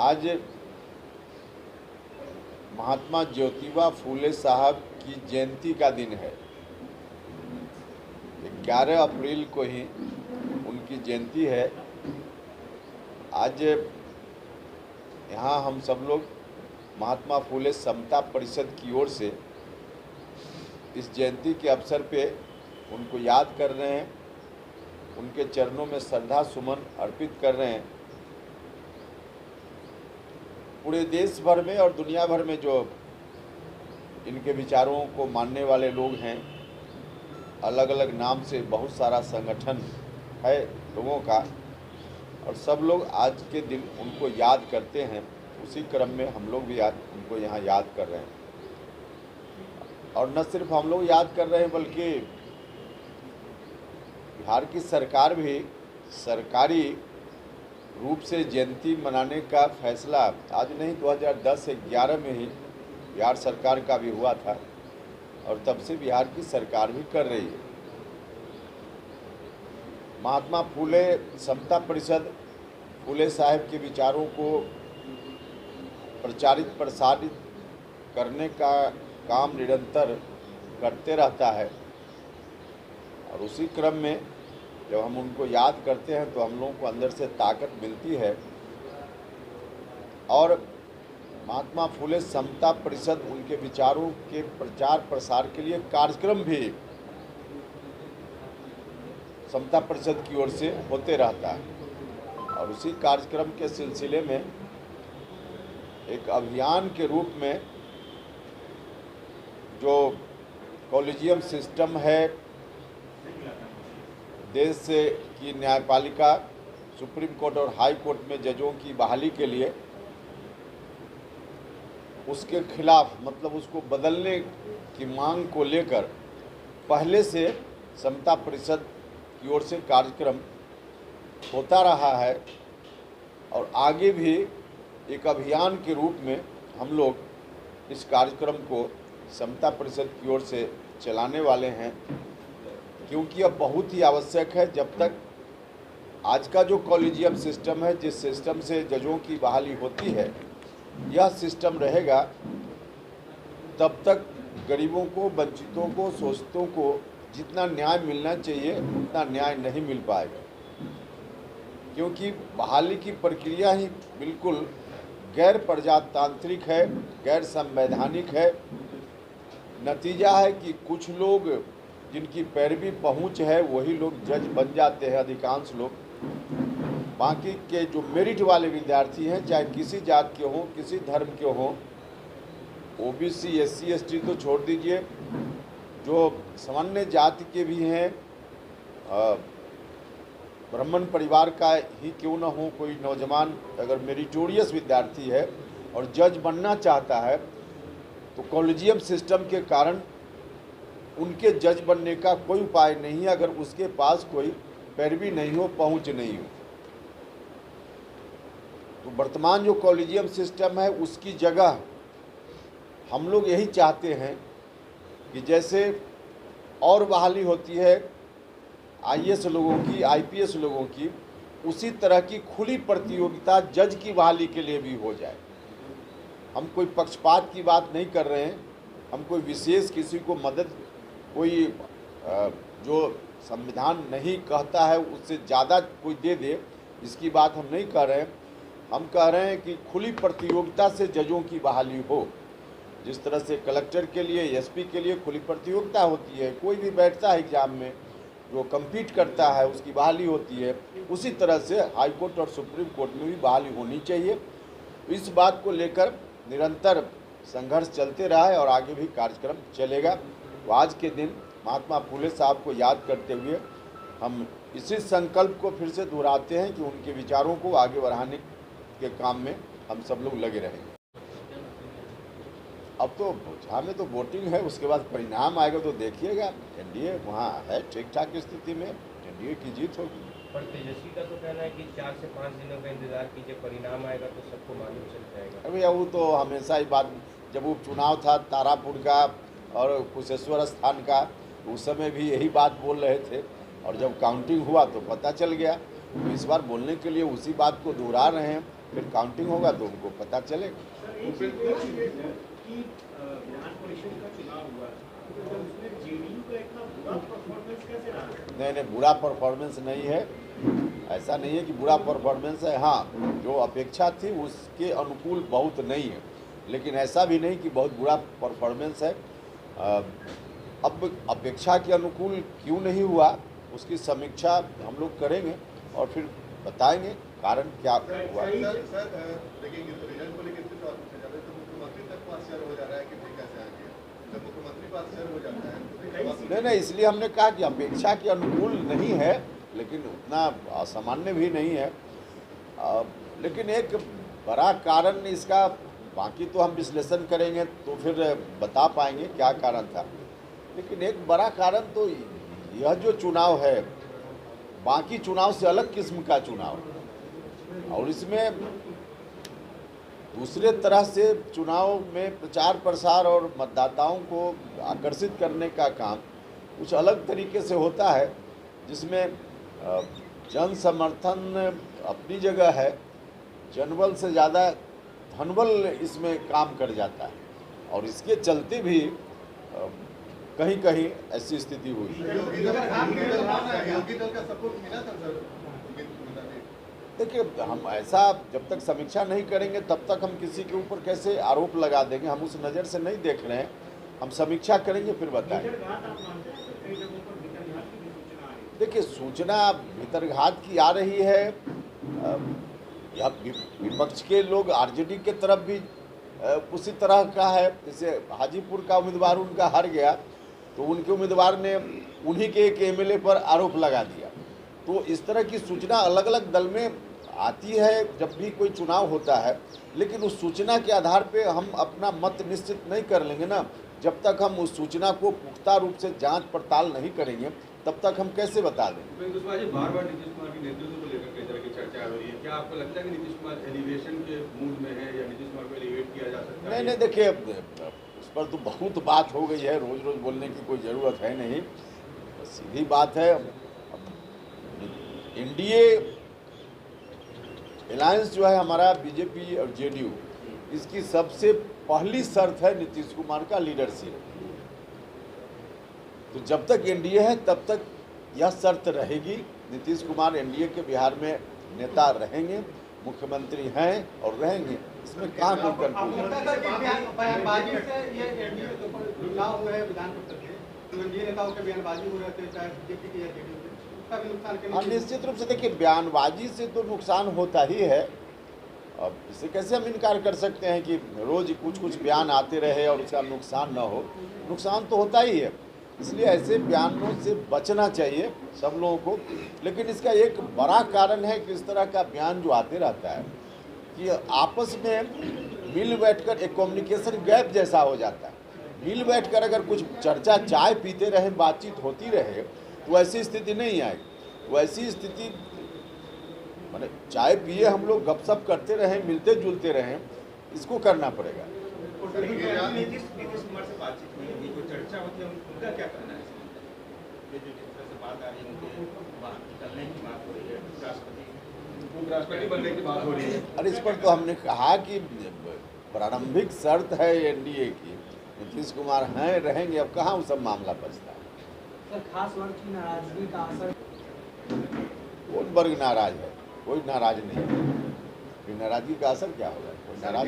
आज महात्मा ज्योतिबा फूले साहब की जयंती का दिन है। 11 अप्रैल को ही उनकी जयंती है। आज यहाँ हम सब लोग महात्मा फूले समता परिषद की ओर से इस जयंती के अवसर पे उनको याद कर रहे हैं, उनके चरणों में श्रद्धा सुमन अर्पित कर रहे हैं। पूरे देश भर में और दुनिया भर में जो इनके विचारों को मानने वाले लोग हैं, अलग अलग नाम से बहुत सारा संगठन है लोगों का, और सब लोग आज के दिन उनको याद करते हैं। उसी क्रम में हम लोग भी आज उनको यहाँ याद कर रहे हैं। और न सिर्फ हम लोग याद कर रहे हैं, बल्कि बिहार की सरकार भी सरकारी रूप से जयंती मनाने का फैसला आज नहीं 2010-11 में ही बिहार सरकार का भी हुआ था, और तब से बिहार की सरकार भी कर रही है। महात्मा फूले समता परिषद फूले साहब के विचारों को प्रचारित प्रसारित करने का काम निरंतर करते रहता है, और उसी क्रम में जब हम उनको याद करते हैं तो हम लोगों को अंदर से ताकत मिलती है। और महात्मा फूले समता परिषद उनके विचारों के प्रचार प्रसार के लिए कार्यक्रम भी समता परिषद की ओर से होते रहता है। और उसी कार्यक्रम के सिलसिले में एक अभियान के रूप में जो कॉलेजियम सिस्टम है देश से की न्यायपालिका, सुप्रीम कोर्ट और हाई कोर्ट में जजों की बहाली के लिए, उसके खिलाफ मतलब उसको बदलने की मांग को लेकर पहले से समता परिषद की ओर से कार्यक्रम होता रहा है, और आगे भी एक अभियान के रूप में हम लोग इस कार्यक्रम को समता परिषद की ओर से चलाने वाले हैं। क्योंकि अब बहुत ही आवश्यक है, जब तक आज का जो कॉलेजियम सिस्टम है, जिस सिस्टम से जजों की बहाली होती है, यह सिस्टम रहेगा, तब तक गरीबों को, वंचितों को, शोषितों को जितना न्याय मिलना चाहिए उतना न्याय नहीं मिल पाएगा। क्योंकि बहाली की प्रक्रिया ही बिल्कुल गैर प्रजातांत्रिक है, गैर संवैधानिक है। नतीजा है कि कुछ लोग जिनकी पैरवी पहुंच है वही लोग जज बन जाते हैं, अधिकांश लोग। बाकी के जो मेरिट वाले विद्यार्थी हैं, चाहे किसी जात के हों, किसी धर्म के हों, ओबीसी, एससी, एसटी तो छोड़ दीजिए, जो सामान्य जाति के भी हैं, ब्राह्मण परिवार का ही क्यों न हो, कोई नौजवान अगर मेरिटोरियस विद्यार्थी है और जज बनना चाहता है, तो कॉलेजियम सिस्टम के कारण उनके जज बनने का कोई उपाय नहीं है अगर उसके पास कोई पैरवी नहीं हो, पहुंच नहीं हो। तो वर्तमान जो कॉलेजियम सिस्टम है उसकी जगह हम लोग यही चाहते हैं कि जैसे और बहाली होती है आईएएस लोगों की, आईपीएस लोगों की, उसी तरह की खुली प्रतियोगिता जज की बहाली के लिए भी हो जाए। हम कोई पक्षपात की बात नहीं कर रहे हैं, हम कोई विशेष किसी को मदद, कोई जो संविधान नहीं कहता है उससे ज़्यादा कोई दे दे, इसकी बात हम नहीं कर रहे हैं। हम कह रहे हैं कि खुली प्रतियोगिता से जजों की बहाली हो। जिस तरह से कलेक्टर के लिए, एसपी के लिए खुली प्रतियोगिता होती है, कोई भी बैठता है एग्जाम में, जो कम्पीट करता है उसकी बहाली होती है, उसी तरह से हाई कोर्ट और सुप्रीम कोर्ट में भी बहाली होनी चाहिए। इस बात को लेकर निरंतर संघर्ष चलते रहा है और आगे भी कार्यक्रम चलेगा। तो आज के दिन महात्मा फूले साहब को याद करते हुए हम इसी संकल्प को फिर से दोहराते हैं कि उनके विचारों को आगे बढ़ाने के काम में हम सब लोग लगे रहेंगे। अब तो झा में तो वोटिंग है, उसके बाद परिणाम आएगा तो देखिएगा। एनडीए वहाँ है ठीक ठाक स्थिति में, एनडीए की जीत होगी। पर तेजस्वी का तो कहना है कि 4 से 5 दिनों का इंतजार कीजिए, परिणाम आएगा तो सबको मालूम चल जाएगा। अरे वो तो हमेशा ही बात, जब उपचुनाव था तारापुर का और कुशेश्वर स्थान का, उस समय भी यही बात बोल रहे थे, और जब काउंटिंग हुआ तो पता चल गया। तो इस बार बोलने के लिए उसी बात को दोहरा रहे हैं फिर काउंटिंग होगा तो उनको पता चलेगा। कि विधान परिषद का चुनाव हुआ तो उसमें जेडीयू का इतना बुरा परफॉर्मेंस कैसे रहा? नहीं, बुरा परफॉर्मेंस नहीं है, ऐसा नहीं है कि बुरा परफॉर्मेंस है। हाँ, जो अपेक्षा थी उसके अनुकूल बहुत नहीं है, लेकिन ऐसा भी नहीं कि बहुत बुरा परफॉर्मेंस है। अब अपेक्षा के अनुकूल क्यों नहीं हुआ उसकी समीक्षा हम लोग करेंगे और फिर बताएंगे कारण क्या हुआ। देखिए रिजल्ट को लेकर तो मुख्यमंत्री तक पास शेयर हो जा रहा है कि कैसे आ गया, जब मुख्यमंत्री पास शेयर हो जाता है नहीं, इसलिए हमने कहा कि अपेक्षा के अनुकूल नहीं है, लेकिन उतना असामान्य भी नहीं है। लेकिन एक बड़ा कारण इसका, बाकी तो हम विश्लेषण करेंगे तो फिर बता पाएंगे क्या कारण था, लेकिन एक बड़ा कारण तो यह जो चुनाव है बाकी चुनाव से अलग किस्म का चुनाव, और इसमें दूसरे तरह से चुनाव में प्रचार प्रसार और मतदाताओं को आकर्षित करने का काम कुछ अलग तरीके से होता है, जिसमें जन समर्थन अपनी जगह है, जनबल से ज़्यादा धनबल इसमें काम कर जाता है, और इसके चलते भी कहीं कहीं ऐसी स्थिति हुई। योगी दल का सपोर्ट मिला था सर? देखिए, हम ऐसा जब तक समीक्षा नहीं करेंगे तब तक हम किसी के ऊपर कैसे आरोप लगा देंगे, हम उस नज़र से नहीं देख रहे हैं। हम समीक्षा करेंगे फिर बताएंगे। देखिए, सूचना भीतरघात की आ रही है, या विपक्ष के लोग आरजेडी के तरफ भी उसी तरह का है। जैसे हाजीपुर का उम्मीदवार उनका हार गया तो उनके उम्मीदवार ने उन्हीं के एक एमएलए पर आरोप लगा दिया। तो इस तरह की सूचना अलग अलग दल में आती है जब भी कोई चुनाव होता है, लेकिन उस सूचना के आधार पे हम अपना मत निश्चित नहीं कर लेंगे ना। जब तक हम उस सूचना को पुख्ता रूप से जांच पड़ताल नहीं करेंगे तब तक हम कैसे बता देंगे। बार-बार नीतीश कुमार की नेतृत्व को लेकर कई तरह की चर्चा हो रही है, क्या आपको लगता है कि नीतीश कुमार एलिवेशन के मूड में है या नीतीश कुमार को एलिवेट किया जा सकता है? नहीं, देखिए, उस पर तो बहुत बात हो गई है, रोज रोज बोलने की कोई ज़रूरत है नहीं। सीधी बात है, एनडीए अलायंस जो है हमारा बीजेपी और जेडीयू, इसकी सबसे पहली शर्त है नीतीश कुमार का लीडरशिप। तो जब तक एनडीए है तब तक यह शर्त रहेगी। नीतीश कुमार एनडीए के बिहार में नेता रहेंगे, मुख्यमंत्री हैं और रहेंगे, इसमें कहाँ कोई कंफ्यूजन। हाँ, निश्चित रूप से देखिए, बयानबाजी से तो नुकसान होता ही है। अब इसे कैसे हम इनकार कर सकते हैं कि रोज कुछ बयान आते रहे और उसका नुकसान ना हो। नुकसान तो होता ही है, इसलिए ऐसे बयानों से बचना चाहिए सब लोगों को। लेकिन इसका एक बड़ा कारण है कि इस तरह का बयान जो आते रहता है कि आपस में मिल बैठकर एक कम्युनिकेशन गैप जैसा हो जाता है। मिल बैठकर अगर कुछ चर्चा, चाय पीते रहे, बातचीत होती रहे तो ऐसी स्थिति नहीं आएगी। वैसी स्थिति माने चाय पिए हम लोग, गपशप करते रहें, मिलते जुलते रहें, इसको करना पड़ेगा। नीतीश कुमार से बातचीत हुई होगी, कोई चर्चा होती है, उनका क्या कहना है? ये जो जिस तरह से बात आ रही है, उनके बाहर निकलने की बात हो रही है, उपराष्ट्रपति बनने की बात हो रही है। और इस पर तो हमने कहा कि प्रारंभिक शर्त है एनडीए की, नीतीश कुमार हैं, रहेंगे। अब कहाँ वो सब मामला बचता है। सर, खास वर्ग की नाराजगी का असर? कौन वर्ग नाराज है? कोई नाराज नहीं है। नाराजगी का असर क्या होगा? कोई नाराज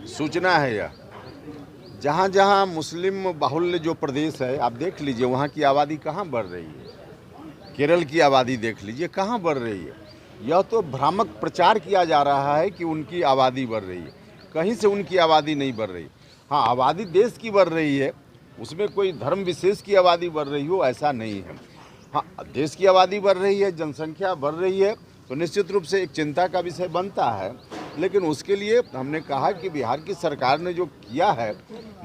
सूचना है यह, जहाँ जहाँ मुस्लिम बाहुल्य जो प्रदेश है आप देख लीजिए, वहाँ की आबादी कहाँ बढ़ रही है। केरल की आबादी देख लीजिए कहाँ बढ़ रही है। यह तो भ्रामक प्रचार किया जा रहा है कि उनकी आबादी बढ़ रही है, कहीं से उनकी आबादी नहीं बढ़ रही। हाँ, आबादी देश की बढ़ रही है, उसमें कोई धर्म विशेष की आबादी बढ़ रही हो ऐसा नहीं है। हाँ, देश की आबादी बढ़ रही है, जनसंख्या बढ़ रही है, तो निश्चित रूप से एक चिंता का विषय बनता है। लेकिन उसके लिए हमने कहा कि बिहार की सरकार ने जो किया है,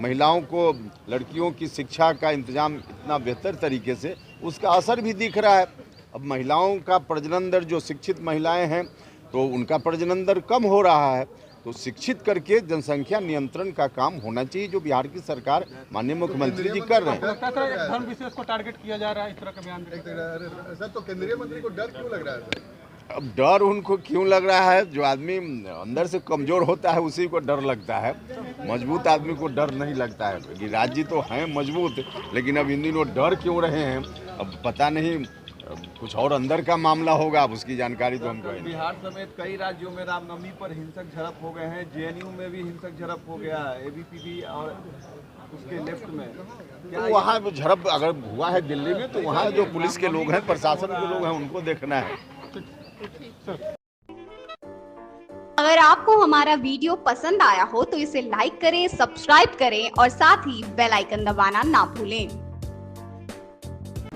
महिलाओं को, लड़कियों की शिक्षा का इंतजाम इतना बेहतर तरीके से, उसका असर भी दिख रहा है। अब महिलाओं का प्रजनन दर, जो शिक्षित महिलाएं हैं तो उनका प्रजनन दर कम हो रहा है। तो शिक्षित करके जनसंख्या नियंत्रण का काम होना चाहिए, जो बिहार की सरकार, माननीय मुख्यमंत्री जी कर रहे हैं। धर्म विशेष को टारगेट किया जा रहा है, इस तरह का बयान। सर, तो केंद्रीय मंत्री को डर क्यों लग रहा है सर? अब डर उनको क्यों लग रहा है? जो आदमी अंदर से कमज़ोर होता है उसी को डर लगता है, मजबूत आदमी को डर नहीं लगता है। कि राज्य तो हैं मजबूत, लेकिन अब इन दिनों डर क्यों रहे हैं, अब पता नहीं, कुछ और अंदर का मामला होगा, अब उसकी जानकारी तो हमको है। बिहार समेत कई राज्यों में रामनवमी पर हिंसक झड़प हो गए हैं, जेएनयू में भी हिंसक झड़प हो गया है, एबीपीडी और उसके लेफ्ट में। तो वहाँ झड़प अगर हुआ है दिल्ली में, तो वहाँ जो पुलिस के लोग हैं, प्रशासन के लोग हैं, उनको देखना है। अगर आपको हमारा वीडियो पसंद आया हो तो इसे लाइक करें, सब्सक्राइब करें और साथ ही बेल आइकन दबाना ना भूलें।